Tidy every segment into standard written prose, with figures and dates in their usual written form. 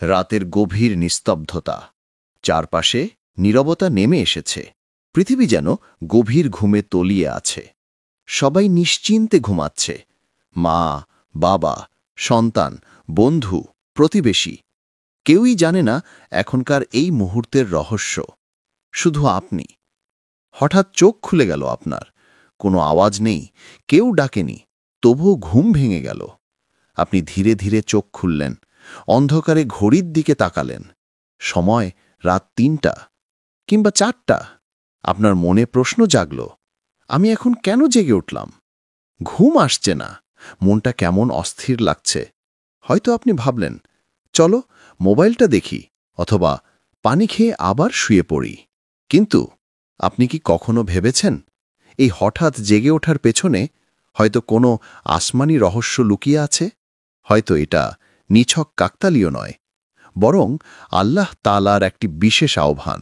রাতের গভীর নিস্তব্ধতা, চারপাশে নীরবতা নেমে এসেছে। পৃথিবী যেন গভীর ঘুমে তলিয়ে আছে। সবাই নিশ্চিন্তে ঘুমাচ্ছে। মা, বাবা, সন্তান, বন্ধু, প্রতিবেশী, কেউই জানে না এখনকার এই মুহূর্তের রহস্য। শুধু আপনি। হঠাৎ চোখ খুলে গেল আপনার। কোনো আওয়াজ নেই, কেউ ডাকেনি, তবুও ঘুম ভেঙে গেল। আপনি ধীরে ধীরে চোখ খুললেন, অন্ধকারে ঘড়ির দিকে তাকালেন। সময় রাত ৩টা কিংবা ৪টা। আপনার মনে প্রশ্ন জাগল, আমি এখন কেন জেগে উঠলাম? ঘুম আসছে না, মনটা কেমন অস্থির লাগছে। হয়তো আপনি ভাবলেন, চলো মোবাইলটা দেখি, অথবা পানি খেয়ে আবার শুয়ে পড়ি। কিন্তু আপনি কি কখনো ভেবেছেন এই হঠাৎ জেগে ওঠার পেছনে হয়তো কোনো আসমানি রহস্য লুকিয়ে আছে? হয়তো এটা নিছক কাকতালীয় নয়, বরং আল্লাহ তাআলার একটি বিশেষ আহ্বান।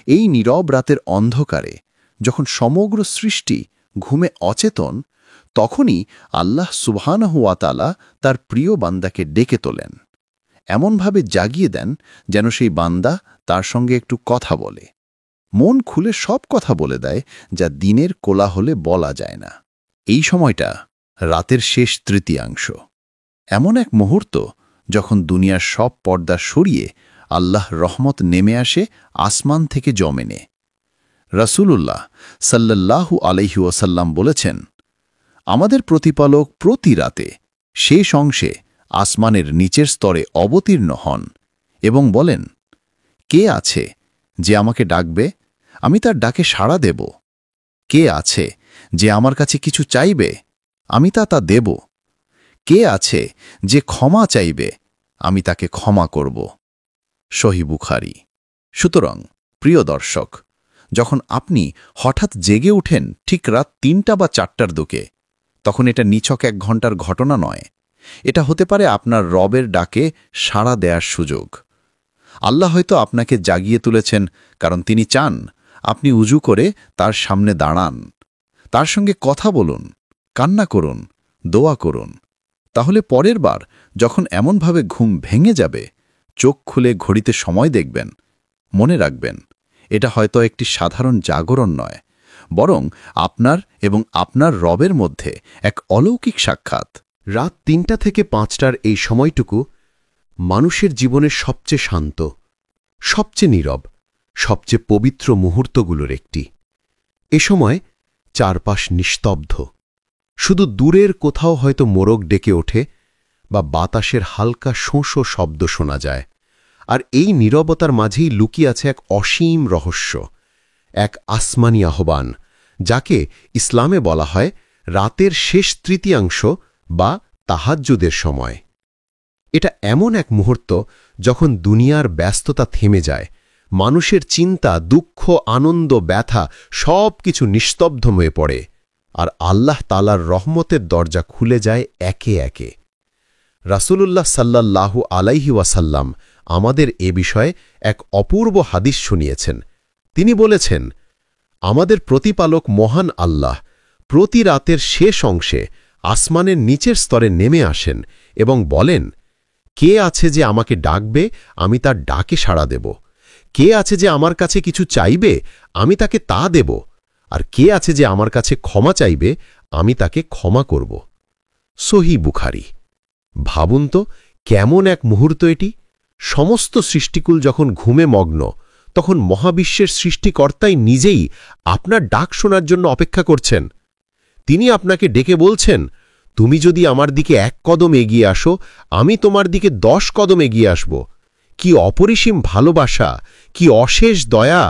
এই নীরব রাতের অন্ধকারে যখন সমগ্র সৃষ্টি ঘুমে অচেতন, তখনই আল্লাহ সুবহানাহু ওয়া তাআলা তার প্রিয় বান্দাকে ডেকে তোলেন, এমনভাবে জাগিয়ে দেন যেন সেই বান্দা তার সঙ্গে একটু কথা বলে। মন খুলে সব কথা বলে দেয় যা দিনের কোলাহলে বলা যায় না। এই সময়টা রাতের শেষ তৃতীয়াংশ, এমন এক মুহূর্ত যখন দুনিয়ার সব পর্দা সরিয়ে আল্লাহ রহমত নেমে আসে আসমান থেকে জমেনে। রাসূলুল্লাহ সাল্লাল্লাহু আলাইহি ওয়াসাল্লাম বলেছেন, আমাদের প্রতিপালক প্রতি রাতে শেষ অংশে আসমানের নিচের স্তরে অবতীর্ণ হন এবং বলেন, কে আছে যে আমাকে ডাকবে? আমি তার ডাকে সাড়া দেব। কে আছে যে আমার কাছে কিছু চাইবে? আমি তা দেব। কে আছে যে ক্ষমা চাইবে? আমি তাকে ক্ষমা করব। সহিহ বুখারী। সুতরাং প্রিয় দর্শক, যখন আপনি হঠাৎ জেগে উঠেন ঠিক রাত ৩টা বা ৪টার দিকে, তখন এটা নিছক ১ ঘন্টার ঘটনা নয়। এটা হতে পারে আপনার রবের ডাকে সাড়া দেওয়ার সুযোগ। আল্লাহ হয়তো আপনাকে জাগিয়ে তুলেছেন কারণ তিনি চান আপনি উজু করে তার সামনে দাঁড়ান, তার সঙ্গে কথা বলুন, কান্না করুন, দোয়া করুন। তাহলে পরের বার যখন এমনভাবে ঘুম ভেঙে যাবে, চোখ খুলে ঘড়িতে সময় দেখবেন, মনে রাখবেন এটা হয়তো একটি সাধারণ জাগরণ নয়, বরং আপনার এবং আপনার রবের মধ্যে এক অলৌকিক সাক্ষাৎ। রাত ৩টা থেকে ৫টার এই সময়টুকু মানুষের জীবনের সবচেয়ে শান্ত, সবচেয়ে নীরব, সবচেয়ে পবিত্র মুহূর্তগুলোর একটি। এ সময় চারপাশ নিস্তব্ধ। শুধু দূরের কোথাও হয়তো মোরগ ডেকে ওঠে বা বাতাসের হালকা শোঁ শব্দ শোনা যায়। আর এই নীরবতার মাঝেই লুকিয়ে আছে এক অসীম রহস্য, এক আসমানি আহ্বান, যাকে ইসলামে বলা হয় রাতের শেষ তৃতীয়াংশ বা তাহাজ্জুদের সময়। এটা এমন এক মুহূর্ত যখন দুনিয়ার ব্যস্ততা থেমে যায়, মানুষের চিন্তা, দুঃখ, আনন্দ, ব্যথা সব কিছু নিস্তব্ধ হয়ে পড়ে, আর আল্লাহ তাআলার রহমতের দরজা খুলে যায় একে একে। রাসূলুল্লাহ সাল্লাল্লাহু আলাইহি ওয়াসাল্লাম আমাদের এ বিষয়ে এক অপূর্ব হাদিস শুনিয়েছেন। তিনি বলেছেন, আমাদের প্রতিপালক মহান আল্লাহ প্রতি রাতের শেষ অংশে আসমানের নিচের স্তরে নেমে আসেন এবং বলেন, কে আছে যে আমাকে ডাকবে? আমি তার ডাকে সাড়া দেব। কে আছে যে আমার কাছে কিছু চাইবে? আমি তাকে তা দেব। আর কে আছে যে আমার কাছে ক্ষমা চাইবে? আমি তাকে ক্ষমা করব। সহিহ বুখারী। ভাবুন তো, কেমন এক মুহূর্ত এটি! সমস্ত সৃষ্টিকুল যখন ঘুমে মগ্ন, তখন মহাবিশ্বের সৃষ্টিকর্তাই নিজেই আপনার ডাক শোনার জন্য অপেক্ষা করছেন। তিনি আপনাকে ডেকে বলছেন, তুমি যদি আমার দিকে ১ কদম এগিয়ে আসো, আমি তোমার দিকে ১০ কদম এগিয়ে আসব। কি অপরিসীম ভালোবাসা, কি অশেষ দয়া!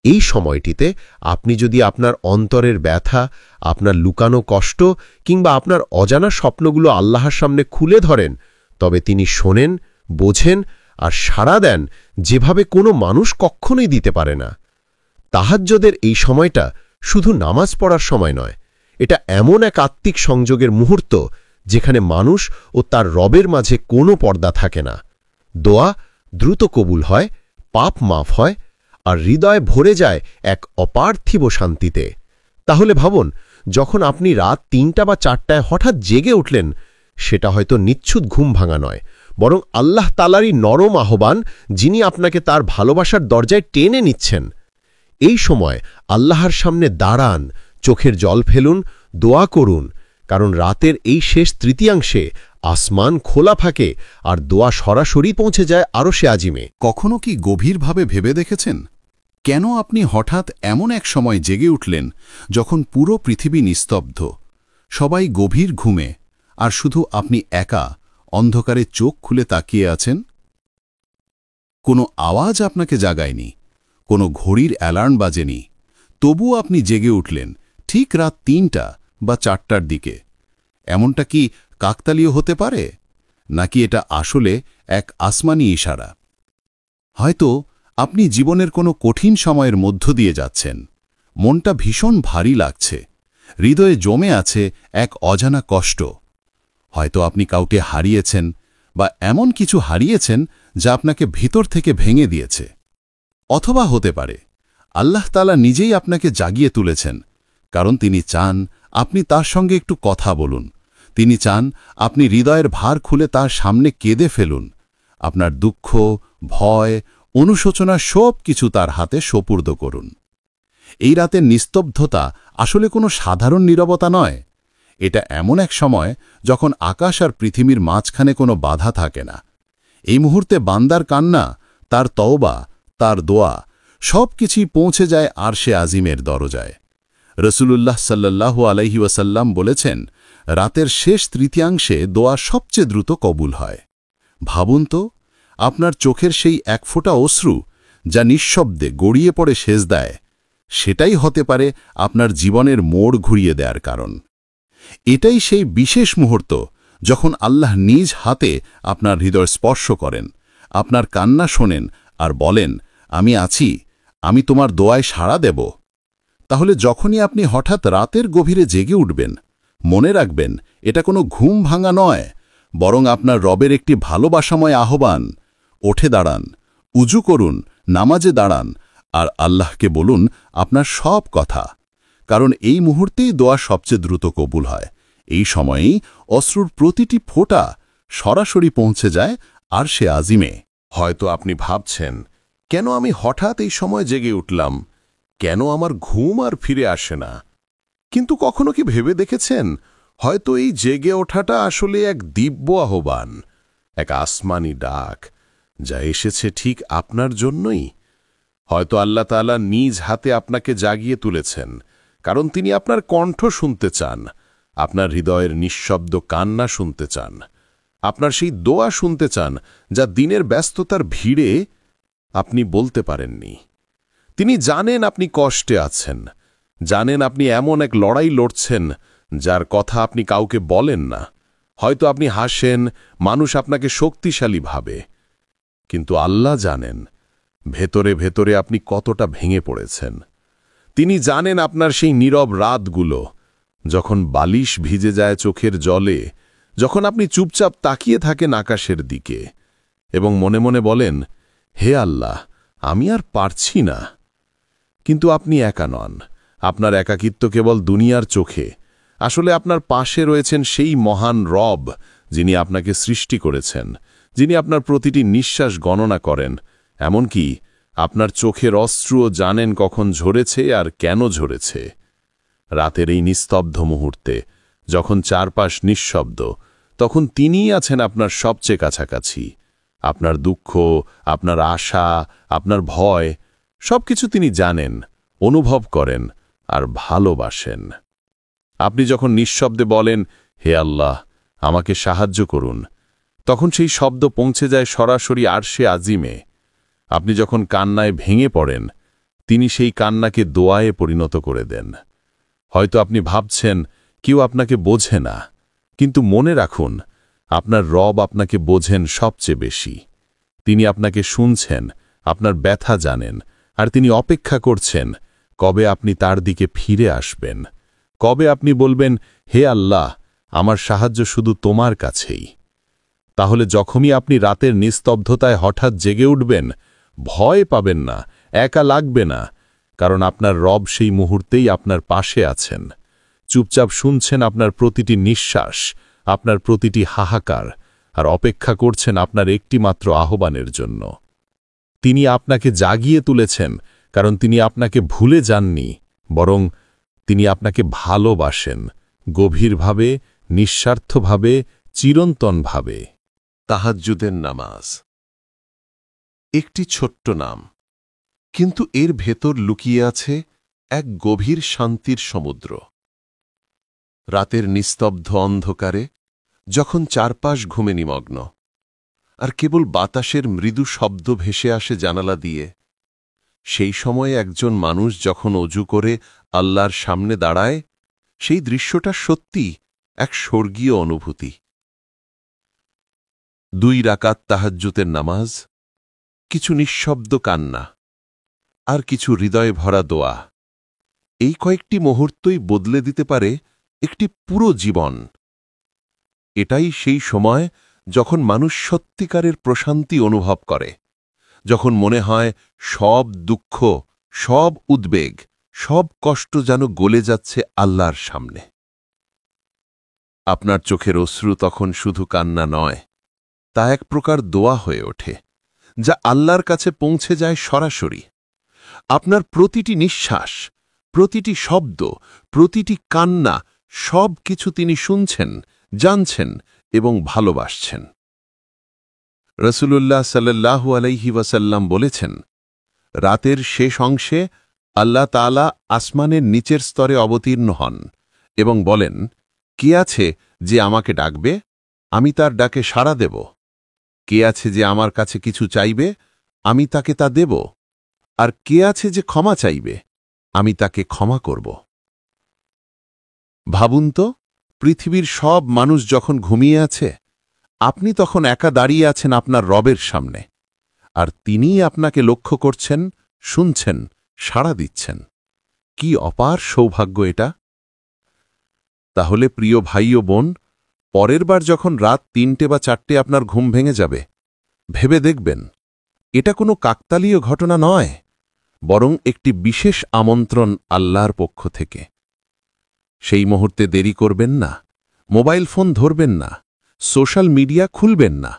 এই সময়টিতে আপনি যদি আপনার অন্তরের ব্যথা, আপনার লুকানো কষ্ট কিংবা আপনার অজানা স্বপ্নগুলো আল্লাহর সামনে খুলে ধরেন, তবে তিনি শোনেন, বোঝেন আর সাড়া দেন যেভাবে কোনো মানুষ কখনোই দিতে পারে না। তাহাজ্জুদের এই সময়টা শুধু নামাজ পড়ার সময় নয়, এটা এমন এক আত্মিক সংযোগের মুহূর্ত যেখানে মানুষ ও তার রবের মাঝে কোনো পর্দা থাকে না। দোয়া দ্রুত কবুল হয়, পাপ মাফ হয়, আর হৃদয় ভরে যায় এক অপার্থিব শান্তিতে। তাহলে ভাবুন, যখন আপনি রাত ৩টা বা ৪টায় হঠাৎ জেগে উঠলেন, সেটা হয়তো নিচ্ছুত ঘুম ভাঙা নয়, বরং আল্লাহ তাআলারই নরম আহ্বান, যিনি আপনাকে তার ভালোবাসার দরজায় টেনে নিচ্ছেন। এই সময় আল্লাহর সামনে দাঁড়ান, চোখের জল ফেলুন, দোয়া করুন, কারণ রাতের এই শেষ তৃতীয়াংশে আসমান খোলা থাকে আর দোয়া সরাসরি পৌঁছে যায় আরশে আজিমে। কখনো কি গভীরভাবে ভেবে দেখেছেন কেন আপনি হঠাৎ এমন এক সময় জেগে উঠলেন যখন পুরো পৃথিবী নিস্তব্ধ, সবাই গভীর ঘুমে, আর শুধু আপনি একা অন্ধকারে চোখ খুলে তাকিয়ে আছেন? কোনো আওয়াজ আপনাকে জাগায়নি, কোনো ঘড়ির অ্যালার্ম বাজেনি, তবুও আপনি জেগে উঠলেন ঠিক রাত ৩টা বা ৪টার দিকে। এমনটা কি কাকতালীয় হতে পারে, নাকি এটা আসলে এক আসমানি ইশারা? হয়তো আপনি জীবনের কোনো কঠিন সময়ের মধ্য দিয়ে যাচ্ছেন, মনটা ভীষণ ভারী লাগছে, হৃদয়ে জমে আছে এক অজানা কষ্ট। হয়তো আপনি কাউকে হারিয়েছেন বা এমন কিছু হারিয়েছেন যা আপনাকে ভিতর থেকে ভেঙে দিয়েছে। অথবা হতে পারে আল্লাহ তাআলা নিজেই আপনাকে জাগিয়ে তুলেছেন, কারণ তিনি চান আপনি তার সঙ্গে একটু কথা বলুন। তিনি চান আপনি হৃদয়ের ভার খুলে তার সামনে কেঁদে ফেলুন, আপনার দুঃখ, ভয়, অনুশোচনা সব কিছু তার হাতে সোপর্দ করুন। এই রাতের নিস্তব্ধতা আসলে কোনো সাধারণ নীরবতা নয়। এটা এমন এক সময় যখন আকাশ আর পৃথিবীর মাঝখানে কোনো বাধা থাকে না। এই মুহূর্তে বান্দার কান্না, তার তওবা, তার দোয়া সব কিছুই পৌঁছে যায় আরশে আজিমের দরজায়। রসুলুল্লাহ সাল্লাল্লাহু আলাইহি ওয়াসাল্লাম বলেছেন, রাতের শেষ তৃতীয়াংশে দোয়া সবচেয়ে দ্রুত কবুল হয়। ভাবুন তো, আপনার চোখের সেই এক ফোঁটা অশ্রু যা নিঃশব্দে গড়িয়ে পড়ে সেজদায়, সেটাই হতে পারে আপনার জীবনের মোড় ঘুরিয়ে দেওয়ার কারণ। এটাই সেই বিশেষ মুহূর্ত যখন আল্লাহ নিজ হাতে আপনার হৃদয় স্পর্শ করেন, আপনার কান্না শোনেন আর বলেন, আমি আছি, আমি তোমার দোয়ায় সাড়া দেব। তাহলে যখনই আপনি হঠাৎ রাতের গভীরে জেগে উঠবেন, মনে রাখবেন এটা কোনো ঘুম ভাঙা নয়, বরং আপনার রবের একটি ভালোবাসাময় আহ্বান। ওঠে দাঁড়ান, উজু করুন, নামাজে দাঁড়ান আর আল্লাহকে বলুন আপনার সব কথা, কারণ এই মুহূর্তেই দোয়া সবচেয়ে দ্রুত কবুল হয়। এই সময়েই অশ্রুর প্রতিটি ফোঁটা সরাসরি পৌঁছে যায় আরশে আজিমে। হয়তো আপনি ভাবছেন, কেন আমি হঠাৎ এই সময় জেগে উঠলাম, কেন আমার ঘুম আর ফিরে আসে না? কিন্তু কখনো কি ভেবে দেখেছেন, হয়তো এই জেগে ওঠাটা আসলে এক দিব্য আহ্বান, এক আসমানি ডাক, যা এসেছে ঠিক আপনার জন্যই। হয়তো আল্লাহ তাআলা নিজ হাতে আপনাকে জাগিয়ে তুলেছেন, কারণ তিনি আপনার কণ্ঠ শুনতে চান, আপনার হৃদয়ের নিঃশব্দ কান্না শুনতে চান, আপনার সেই দোয়া শুনতে চান যা দিনের ব্যস্ততার ভিড়ে আপনি বলতে পারেননি। তিনি জানেন আপনি কষ্টে আছেন, জানেন আপনি এমন এক লড়াই লড়ছেন যার কথা আপনি কাউকে বলেন না। হয়তো আপনি হাসেন, মানুষ আপনাকে শক্তিশালী ভাবে, কিন্তু আল্লাহ জানেন ভেতরে ভেতরে আপনি কতটা ভেঙে পড়েছেন। তিনি জানেন আপনার সেই নীরব রাতগুলো, যখন বালিশ ভিজে যায় চোখের জলে, যখন আপনি চুপচাপ তাকিয়ে থাকেন আকাশের দিকে এবং মনে মনে বলেন, হে আল্লাহ, আমি আর পারছি না। কিন্তু আপনি একা নন, আপনার একাকিত্ব কেবল দুনিয়ার চোখে। আসলে আপনার পাশে রয়েছেন সেই মহান রব, যিনি আপনাকে সৃষ্টি করেছেন, যিনি আপনার প্রতিটি নিঃশ্বাস গণনা করেন, এমনকি আপনার চোখের অশ্রুও জানেন কখন ঝরেছে আর কেন ঝরেছে। রাতের এই নিস্তব্ধ মুহূর্তে, যখন চারপাশ নিঃশব্দ, তখন তিনিই আছেন আপনার সবচেয়ে কাছাকাছি। আপনার দুঃখ, আপনার আশা, আপনার ভয় সবকিছু তিনি জানেন, অনুভব করেন আর ভালোবাসেন। আপনি যখন নিঃশব্দে বলেন, হে আল্লাহ, আমাকে সাহায্য করুন, তখন সেই শব্দ পৌঁছে যায় সরাসরি আরশে আজিমে। আপনি যখন কান্নায় ভেঙে পড়েন, তিনি সেই কান্নাকে দোয়ায়ে পরিণত করে দেন। হয়তো আপনি ভাবছেন কেউ আপনাকে বোঝে না, কিন্তু মনে রাখুন, আপনার রব আপনাকে বোঝেন সবচেয়ে বেশি। তিনি আপনাকে শুনছেন, আপনার ব্যথা জানেন, আর তিনি অপেক্ষা করছেন কবে আপনি তার দিকে ফিরে আসবেন, কবে আপনি বলবেন, হে আল্লাহ, আমার সাহায্য শুধু তোমার কাছেই। তাহলে যখনই আপনি রাতের নিস্তব্ধতায় হঠাৎ জেগে উঠবেন, ভয় পাবেন না, একা লাগবে না, কারণ আপনার রব সেই মুহূর্তেই আপনার পাশে আছেন, চুপচাপ শুনছেন আপনার প্রতিটি নিঃশ্বাস, আপনার প্রতিটি হাহাকার, আর অপেক্ষা করছেন আপনার একটিমাত্র আহ্বানের জন্য। তিনি আপনাকে জাগিয়ে তুলেছেন, কারণ তিনি আপনাকে ভুলে যাননি, বরং তিনি আপনাকে ভালোবাসেন, গভীরভাবে, নিঃস্বার্থভাবে, চিরন্তনভাবে। তাহাজ্জুদের নামাজ একটি ছোট্ট নাম, কিন্তু এর ভেতর লুকিয়ে আছে এক গভীর শান্তির সমুদ্র। রাতের নিস্তব্ধ অন্ধকারে, যখন চারপাশ ঘুমে নিমগ্ন, আর কেবল বাতাসের মৃদু শব্দ ভেসে আসে জানালা দিয়ে, সেই সময়ে একজন মানুষ যখন অজু করে আল্লাহর সামনে দাঁড়ায়, সেই দৃশ্যটা সত্যি এক স্বর্গীয় অনুভূতি। 2 রাকাত তাহাজ্জুদের নামাজ, কিছু নিঃশব্দ কান্না, আর কিছু হৃদয়ে ভরা দোয়া, এই কয়েকটি মুহূর্তই বদলে দিতে পারে একটি পুরো জীবন। এটাই সেই সময় যখন মানুষ সত্যিকারের প্রশান্তি অনুভব করে, যখন মনে হয় সব দুঃখ, সব উদ্বেগ, সব কষ্ট যেন গলে যাচ্ছে আল্লাহর সামনে। আপনার চোখের অশ্রু তখন শুধু কান্না নয়, তা এক প্রকার দোয়া হয়ে ওঠে, যা আল্লাহর কাছে পৌঁছে যায় সরাসরি। আপনার প্রতিটি নিঃশ্বাস, প্রতিটি শব্দ, প্রতিটি কান্না, সব কিছু তিনি শুনছেন, জানছেন এবং ভালোবাসছেন। রাসূলুল্লাহ সাল্লাল্লাহু আলাইহি ওয়াসাল্লাম বলেছেন, রাতের শেষ অংশে আল্লাহ তাআলা আসমানের নিচের স্তরে অবতীর্ণ হন এবং বলেন, কে আছে যে আমাকে ডাকবে, আমি তার ডাকে সাড়া দেব। কে আছে যে আমার কাছে কিছু চাইবে, আমি তাকে তা দেব। আর কে আছে যে ক্ষমা চাইবে, আমি তাকে ক্ষমা করব। ভাবুন তো, পৃথিবীর সব মানুষ যখন ঘুমিয়ে আছে, আপনি তখন একা দাঁড়িয়ে আছেন আপনার রবের সামনে, আর তিনিই আপনাকে লক্ষ্য করছেন, শুনছেন, সাড়া দিচ্ছেন। কি অপার সৌভাগ্য এটা! তাহলে প্রিয় ভাই ও বোন, পরের বার যখন রাত 3টে বা 4টে আপনার ঘুম ভেঙে যাবে, ভেবে দেখবেন এটা কোনো কাকতালীয় ঘটনা নয়, বরং একটি বিশেষ আমন্ত্রণ আল্লাহর পক্ষ থেকে। সেই মুহূর্তে দেরি করবেন না, মোবাইল ফোন ধরবেন না, সোশ্যাল মিডিয়া খুলবেন না,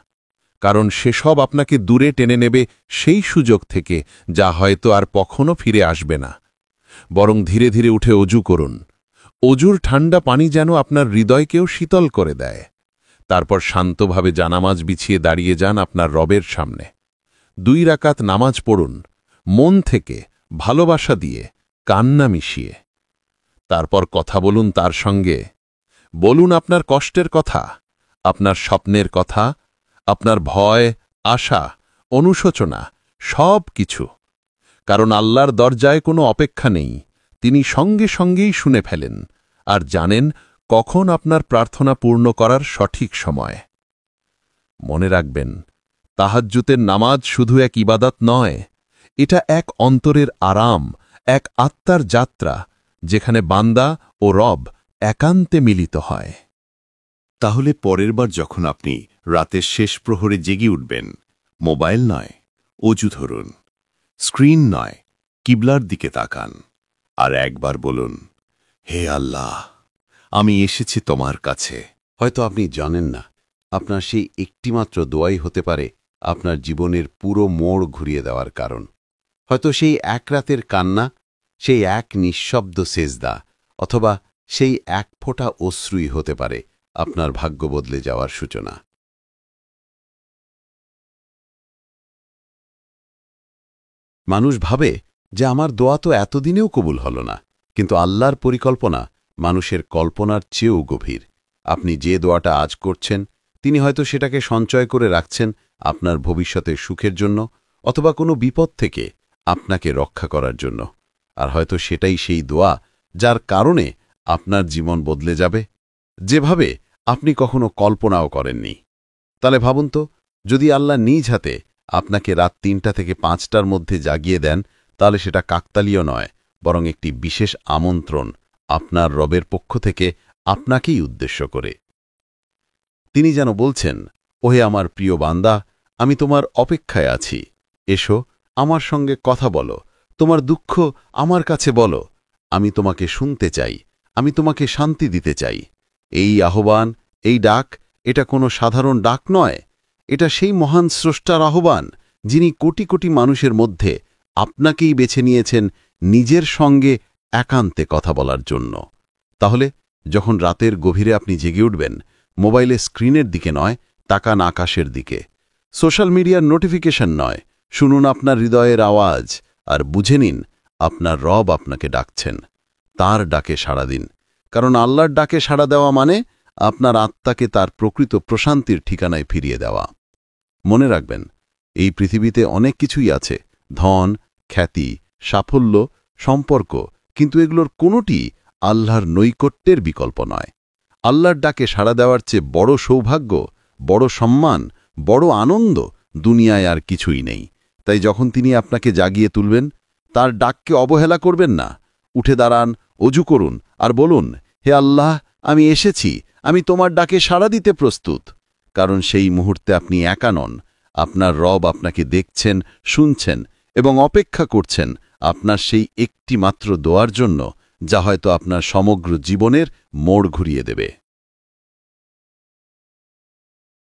কারণ সেসব আপনাকে দূরে টেনে নেবে সেই সুযোগ থেকে, যা হয়তো আর কখনো ফিরে আসবে না। বরং ধীরে ধীরে উঠে অজু করুন। অজুর ঠান্ডা পানি যেন আপনার হৃদয়কেও শীতল করে দেয়। তারপর শান্তভাবে জানামাজ বিছিয়ে দাঁড়িয়ে যান আপনার রবের সামনে। 2 রাকাত নামাজ পড়ুন, মন থেকে, ভালোবাসা দিয়ে, কান্না মিশিয়ে। তারপর কথা বলুন তার সঙ্গে। বলুন আপনার কষ্টের কথা, আপনার স্বপ্নের কথা, আপনার ভয়, আশা, অনুশোচনা, সব কিছু। কারণ আল্লাহর দরজায় কোনো অপেক্ষা নেই, তিনি সঙ্গে সঙ্গেই শুনে ফেলেন আর জানেন কখন আপনার প্রার্থনা পূর্ণ করার সঠিক সময়। মনে রাখবেন, তাহাজ্জুদের নামাজ শুধু এক ইবাদত নয়, এটা এক অন্তরের আরাম, এক আত্মার যাত্রা, যেখানে বান্দা ও রব একান্তে মিলিত হয়। তাহলে পরের বার যখন আপনি রাতের শেষ প্রহরে জেগে উঠবেন, মোবাইল নয়, অজু ধরুন, স্ক্রিন নয়, কিবলার দিকে তাকান, আর একবার বলুন, হে আল্লাহ, আমি এসেছি তোমার কাছে। হয়তো আপনি জানেন না, আপনার সেই একটিমাত্র দোয়াই হতে পারে আপনার জীবনের পুরো মোড় ঘুরিয়ে দেওয়ার কারণ। হয়তো সেই এক রাতের কান্না, সেই এক নিঃশব্দ সেজদা, অথবা সেই এক ফোঁটা অশ্রুই হতে পারে আপনার ভাগ্য বদলে যাওয়ার সূচনা। মানুষ ভাবে যে আমার দোয়া তো এতদিনেও কবুল হল না, কিন্তু আল্লাহর পরিকল্পনা মানুষের কল্পনার চেয়েও গভীর। আপনি যে দোয়াটা আজ করছেন, তিনি হয়তো সেটাকে সঞ্চয় করে রাখছেন আপনার ভবিষ্যতের সুখের জন্য, অথবা কোনো বিপদ থেকে আপনাকে রক্ষা করার জন্য। আর হয়তো সেটাই সেই দোয়া যার কারণে আপনার জীবন বদলে যাবে, যেভাবে আপনি কখনো কল্পনাও করেননি। তাহলে ভাবুন তো, যদি আল্লাহ নিজ হাতে আপনাকে রাত 3টা থেকে 5টার মধ্যে জাগিয়ে দেন, তাহলে সেটা কাকতালীয় নয়, বরং একটি বিশেষ আমন্ত্রণ আপনার রবের পক্ষ থেকে আপনাকেই উদ্দেশ্য করে। তিনি যেন বলছেন, ওহে আমার প্রিয় বান্দা, আমি তোমার অপেক্ষায় আছি, এসো আমার সঙ্গে কথা বলো, তোমার দুঃখ আমার কাছে বলো, আমি তোমাকে শুনতে চাই, আমি তোমাকে শান্তি দিতে চাই। এই আহ্বান, এই ডাক এটা কোনো সাধারণ ডাক নয়, এটা সেই মহান স্রষ্টার আহ্বান, যিনি কোটি কোটি মানুষের মধ্যে আপনাকেই বেছে নিয়েছেন নিজের সঙ্গে একান্তে কথা বলার জন্য। তাহলে যখন রাতের গভীরে আপনি জেগে উঠবেন, মোবাইলের স্ক্রিনের দিকে নয়, তাকান আকাশের দিকে। সোশ্যাল মিডিয়ার নোটিফিকেশন নয়, শুনুন আপনার হৃদয়ের আওয়াজ আর বুঝে নিন আপনার রব আপনাকে ডাকছেন। তার ডাকে সাড়া দিন, কারণ আল্লাহর ডাকে সাড়া দেওয়া মানে আপনার আত্মাকে তার প্রকৃত প্রশান্তির ঠিকানায় ফিরিয়ে দেওয়া। মনে রাখবেন, এই পৃথিবীতে অনেক কিছুই আছে, ধন, খ্যাতি, সাফল্য, সম্পর্ক, কিন্তু এগুলোর কোনোটি আল্লাহর নৈকট্যের বিকল্প নয়। আল্লাহর ডাকে সাড়া দেওয়ার চেয়ে বড় সৌভাগ্য, বড় সম্মান, বড় আনন্দ দুনিয়ায় আর কিছুই নেই। তাই যখন তিনি আপনাকে জাগিয়ে তুলবেন, তার ডাককে অবহেলা করবেন না। উঠে দাঁড়ান, অজু করুন আর বলুন, হে আল্লাহ, আমি এসেছি, আমি তোমার ডাকে সাড়া দিতে প্রস্তুত। কারণ সেই মুহূর্তে আপনি একা নন, আপনার রব আপনাকে দেখছেন, শুনছেন এবং অপেক্ষা করছেন আপনার সেই একটি মাত্র দোয়ার জন্য, যা হয়তো আপনার সমগ্র জীবনের মোড় ঘুরিয়ে দেবে।